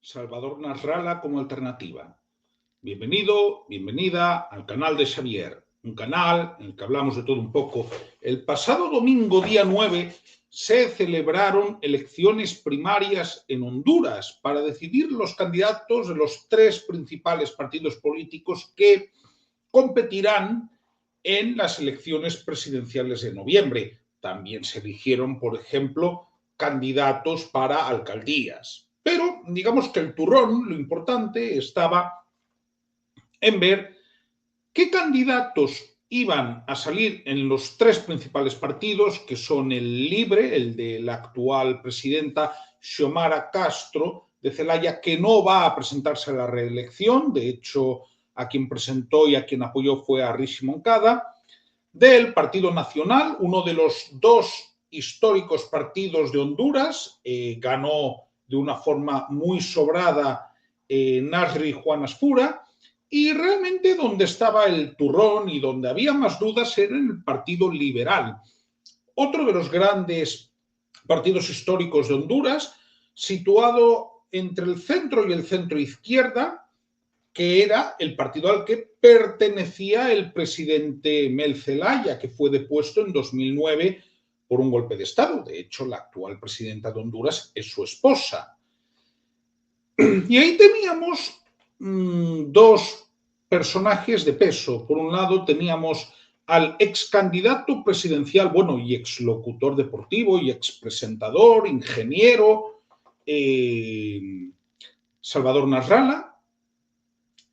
Salvador Nasralla como alternativa. Bienvenido, bienvenida al canal de Xavier, un canal en el que hablamos de todo un poco. El pasado domingo, día 9, se celebraron elecciones primarias en Honduras para decidir los candidatos de los tres principales partidos políticos que competirán en las elecciones presidenciales de noviembre. También se eligieron, por ejemplo, candidatos para alcaldías. Pero digamos que el turrón, lo importante, estaba en ver qué candidatos iban a salir en los tres principales partidos, que son el Libre, el de la actual presidenta Xiomara Castro de Zelaya, que no va a presentarse a la reelección. De hecho, a quien presentó y a quien apoyó fue a Rishi Moncada. Del Partido Nacional, uno de los dos históricos partidos de Honduras, ganó de una forma muy sobrada Nasri Juan Asfura, y realmente donde estaba el turrón y donde había más dudas era en el Partido Liberal, otro de los grandes partidos históricos de Honduras, situado entre el centro y el centro izquierda, que era el partido al que pertenecía el presidente Mel Zelaya, que fue depuesto en 2009 por un golpe de Estado. De hecho, la actual presidenta de Honduras es su esposa. Y ahí teníamos dos personajes de peso. Por un lado teníamos al ex candidato presidencial, bueno, y ex locutor deportivo y ex presentador, ingeniero, Salvador Nasralla,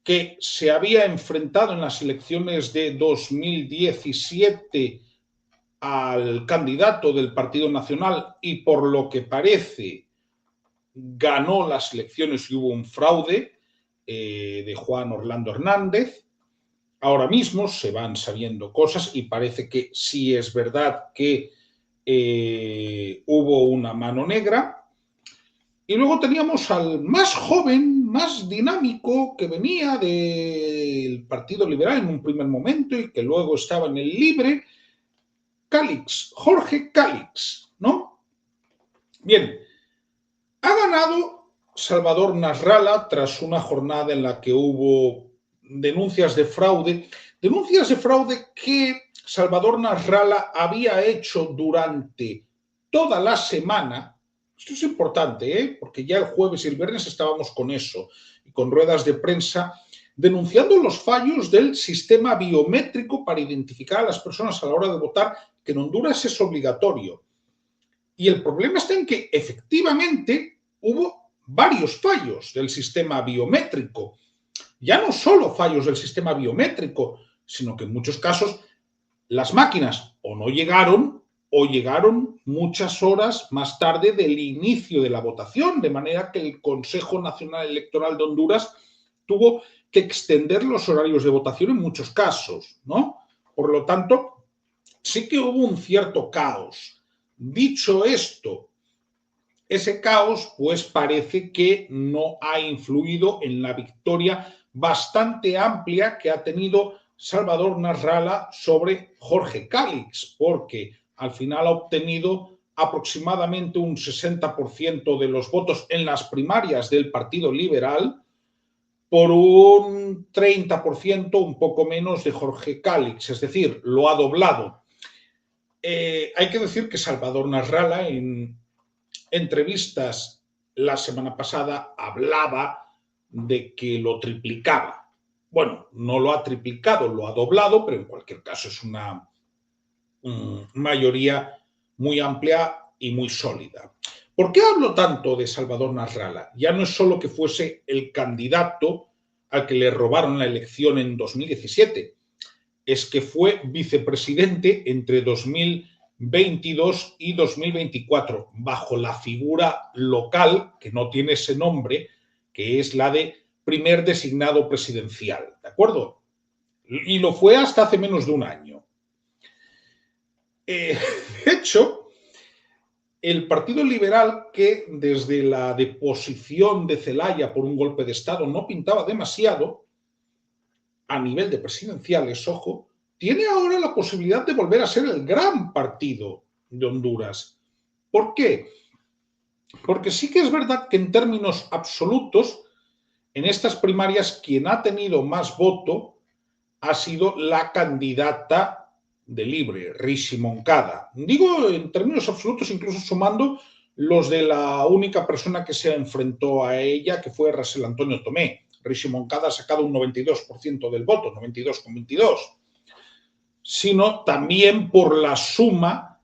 que se había enfrentado en las elecciones de 2017 al candidato del Partido Nacional y por lo que parece ganó las elecciones y hubo un fraude de Juan Orlando Hernández. Ahora mismo se van sabiendo cosas y parece que sí es verdad que hubo una mano negra. Y luego teníamos al más joven, más dinámico, que venía del Partido Liberal en un primer momento y que luego estaba en el Libre, Cálix, Jorge Cálix, ¿no? Bien, ha ganado Salvador Nasralla tras una jornada en la que hubo denuncias de fraude que Salvador Nasralla había hecho durante toda la semana. Esto es importante, porque ya el jueves y el viernes estábamos con eso, y con ruedas de prensa, denunciando los fallos del sistema biométrico para identificar a las personas a la hora de votar, que en Honduras es obligatorio. Y el problema está en que efectivamente hubo varios fallos del sistema biométrico. Ya no solo fallos del sistema biométrico, sino que en muchos casos las máquinas o no llegaron o llegaron muchas horas más tarde del inicio de la votación, de manera que el Consejo Nacional Electoral de Honduras tuvo que extender los horarios de votación en muchos casos, ¿no? Por lo tanto, sí que hubo un cierto caos. Dicho esto, ese caos pues parece que no ha influido en la victoria bastante amplia que ha tenido Salvador Nasralla sobre Jorge Cálix, porque al final ha obtenido aproximadamente un 60% de los votos en las primarias del Partido Liberal por un 30%, un poco menos, de Jorge Cálix, es decir, lo ha doblado. Hay que decir que Salvador Nasralla en entrevistas la semana pasada hablaba de que lo triplicaba. Bueno, no lo ha triplicado, lo ha doblado, pero en cualquier caso es una mayoría muy amplia y muy sólida. ¿Por qué hablo tanto de Salvador Nasralla? Ya no es solo que fuese el candidato al que le robaron la elección en 2017, es que fue vicepresidente entre 2022 y 2024, bajo la figura local, que no tiene ese nombre, que es la de primer designado presidencial, ¿de acuerdo? Y lo fue hasta hace menos de un año. De hecho, el Partido Liberal, que desde la deposición de Zelaya por un golpe de Estado no pintaba demasiado, a nivel de presidenciales, ojo, tiene ahora la posibilidad de volver a ser el gran partido de Honduras. ¿Por qué? Porque sí que es verdad que en términos absolutos, en estas primarias, quien ha tenido más voto ha sido la candidata de Libre, Rishi Moncada. Digo en términos absolutos, incluso sumando los de la única persona que se enfrentó a ella, que fue Rasel Antonio Tomé. Rishi Moncada ha sacado un 92% del voto, 92,22, sino también por la suma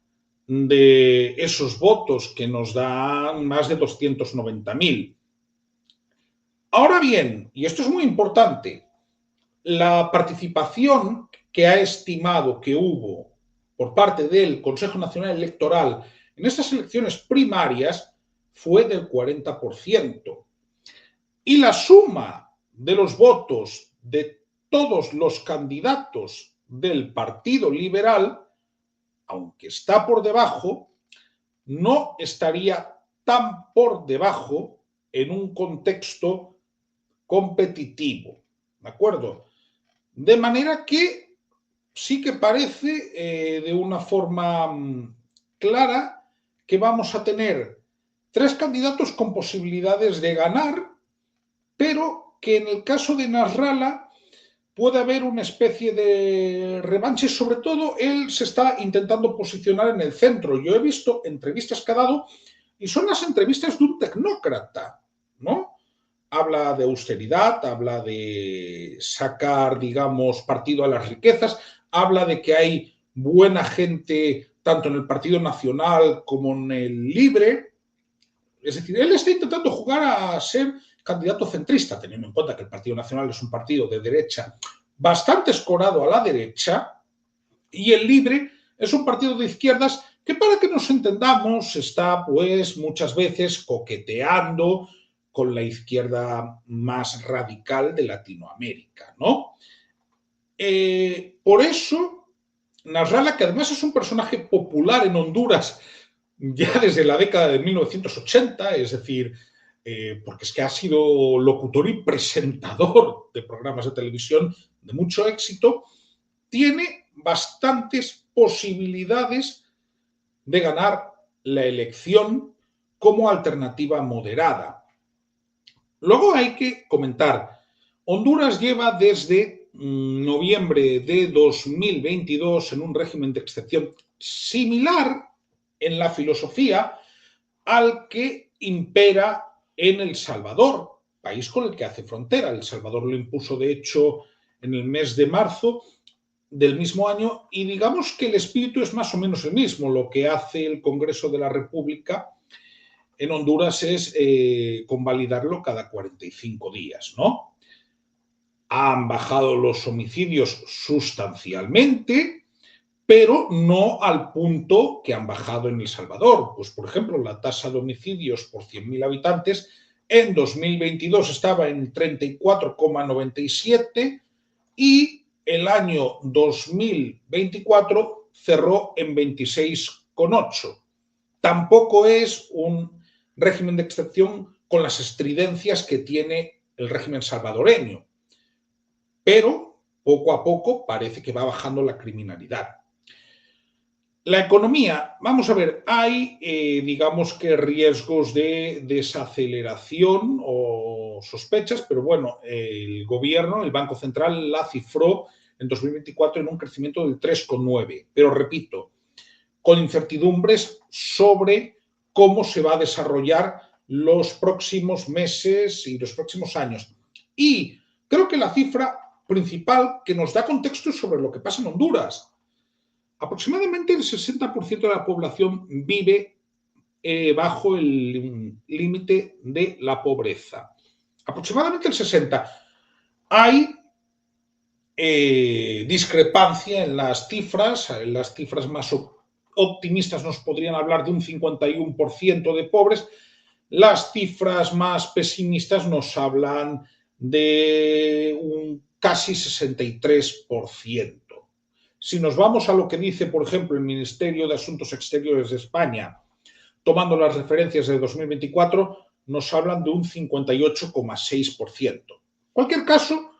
de esos votos que nos dan más de 290.000. Ahora bien, y esto es muy importante, la participación que ha estimado que hubo por parte del Consejo Nacional Electoral en estas elecciones primarias fue del 40%. Y la suma de los votos de todos los candidatos del Partido Liberal, aunque está por debajo, no estaría tan por debajo en un contexto competitivo. ¿De acuerdo? De manera que sí que parece de una forma clara que vamos a tener 3 candidatos con posibilidades de ganar, pero que en el caso de Nasrallah puede haber una especie de revanche. Sobre todo, él se está intentando posicionar en el centro. Yo he visto entrevistas que ha dado y son las entrevistas de un tecnócrata, ¿no? Habla de austeridad, habla de sacar, digamos, partido a las riquezas, habla de que hay buena gente tanto en el Partido Nacional como en el Libre. Es decir, él está intentando jugar a ser candidato centrista, teniendo en cuenta que el Partido Nacional es un partido de derecha bastante escorado a la derecha, y el Libre es un partido de izquierdas que, para que nos entendamos, está pues muchas veces coqueteando con la izquierda más radical de Latinoamérica, ¿no? Por eso, Nasrallah, que además es un personaje popular en Honduras ya desde la década de 1980, es decir, porque es que ha sido locutor y presentador de programas de televisión de mucho éxito, tiene bastantes posibilidades de ganar la elección como alternativa moderada. Luego hay que comentar, Honduras lleva desde noviembre de 2022 en un régimen de excepción similar en la filosofía al que impera en El Salvador, país con el que hace frontera. El Salvador lo impuso, de hecho, en el mes de marzo del mismo año, y digamos que el espíritu es más o menos el mismo. Lo que hace el Congreso de la República en Honduras es convalidarlo cada 45 días, ¿no? Han bajado los homicidios sustancialmente, pero no al punto que han bajado en El Salvador. Pues, por ejemplo, la tasa de homicidios por 100.000 habitantes en 2022 estaba en 34,97 y el año 2024 cerró en 26,8. Tampoco es un régimen de excepción con las estridencias que tiene el régimen salvadoreño, pero poco a poco parece que va bajando la criminalidad. La economía, vamos a ver, hay, digamos que riesgos de desaceleración o sospechas, pero bueno, el gobierno, el Banco Central, la cifró en 2024 en un crecimiento del 3,9. Pero repito, con incertidumbres sobre cómo se va a desarrollar los próximos meses y los próximos años. Y creo que la cifra principal que nos da contexto es sobre lo que pasa en Honduras. Aproximadamente el 60% de la población vive bajo el límite de la pobreza. Aproximadamente el 60%. Hay discrepancia en las cifras. En las cifras más optimistas nos podrían hablar de un 51% de pobres. Las cifras más pesimistas nos hablan de un casi 63%. Si nos vamos a lo que dice, por ejemplo, el Ministerio de Asuntos Exteriores de España, tomando las referencias de 2024, nos hablan de un 58,6%. En cualquier caso,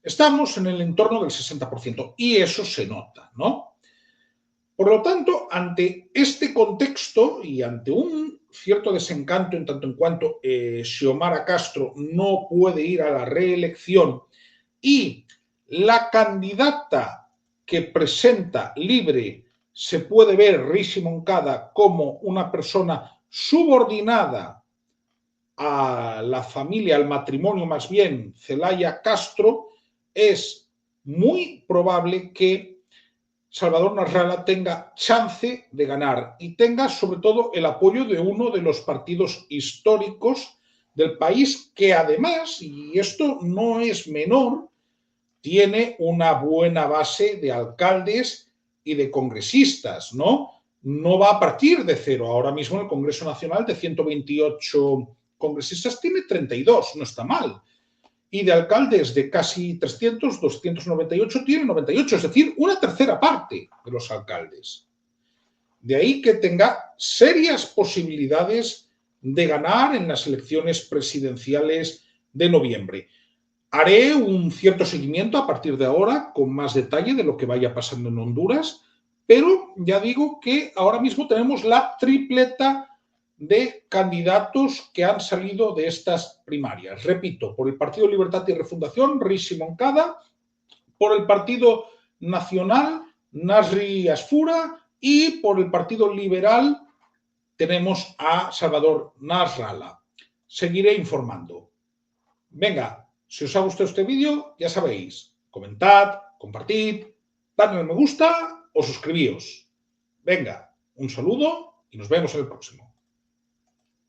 estamos en el entorno del 60% y eso se nota, ¿no? Por lo tanto, ante este contexto y ante un cierto desencanto en tanto en cuanto Xiomara Castro no puede ir a la reelección y la candidata que presenta Libre se puede ver, Rishi Moncada, como una persona subordinada a la familia, al matrimonio más bien, Zelaya Castro, es muy probable que Salvador Nasralla tenga chance de ganar y tenga sobre todo el apoyo de uno de los partidos históricos del país que además, y esto no es menor, tiene una buena base de alcaldes y de congresistas, ¿no? No va a partir de cero. Ahora mismo el Congreso Nacional de 128 congresistas tiene 32, no está mal. Y de alcaldes de casi 300, 298 tiene 98, es decir, una tercera parte de los alcaldes. De ahí que tenga serias posibilidades de ganar en las elecciones presidenciales de noviembre. Haré un cierto seguimiento a partir de ahora con más detalle de lo que vaya pasando en Honduras, pero ya digo que ahora mismo tenemos la tripleta de candidatos que han salido de estas primarias. Repito, por el Partido Libertad y Refundación, Rishi Moncada, por el Partido Nacional, Nasri Asfura, y por el Partido Liberal tenemos a Salvador Nasralla. Seguiré informando. Venga, si os ha gustado este vídeo, ya sabéis, comentad, compartid, dadme me gusta o suscribíos. Venga, un saludo y nos vemos en el próximo.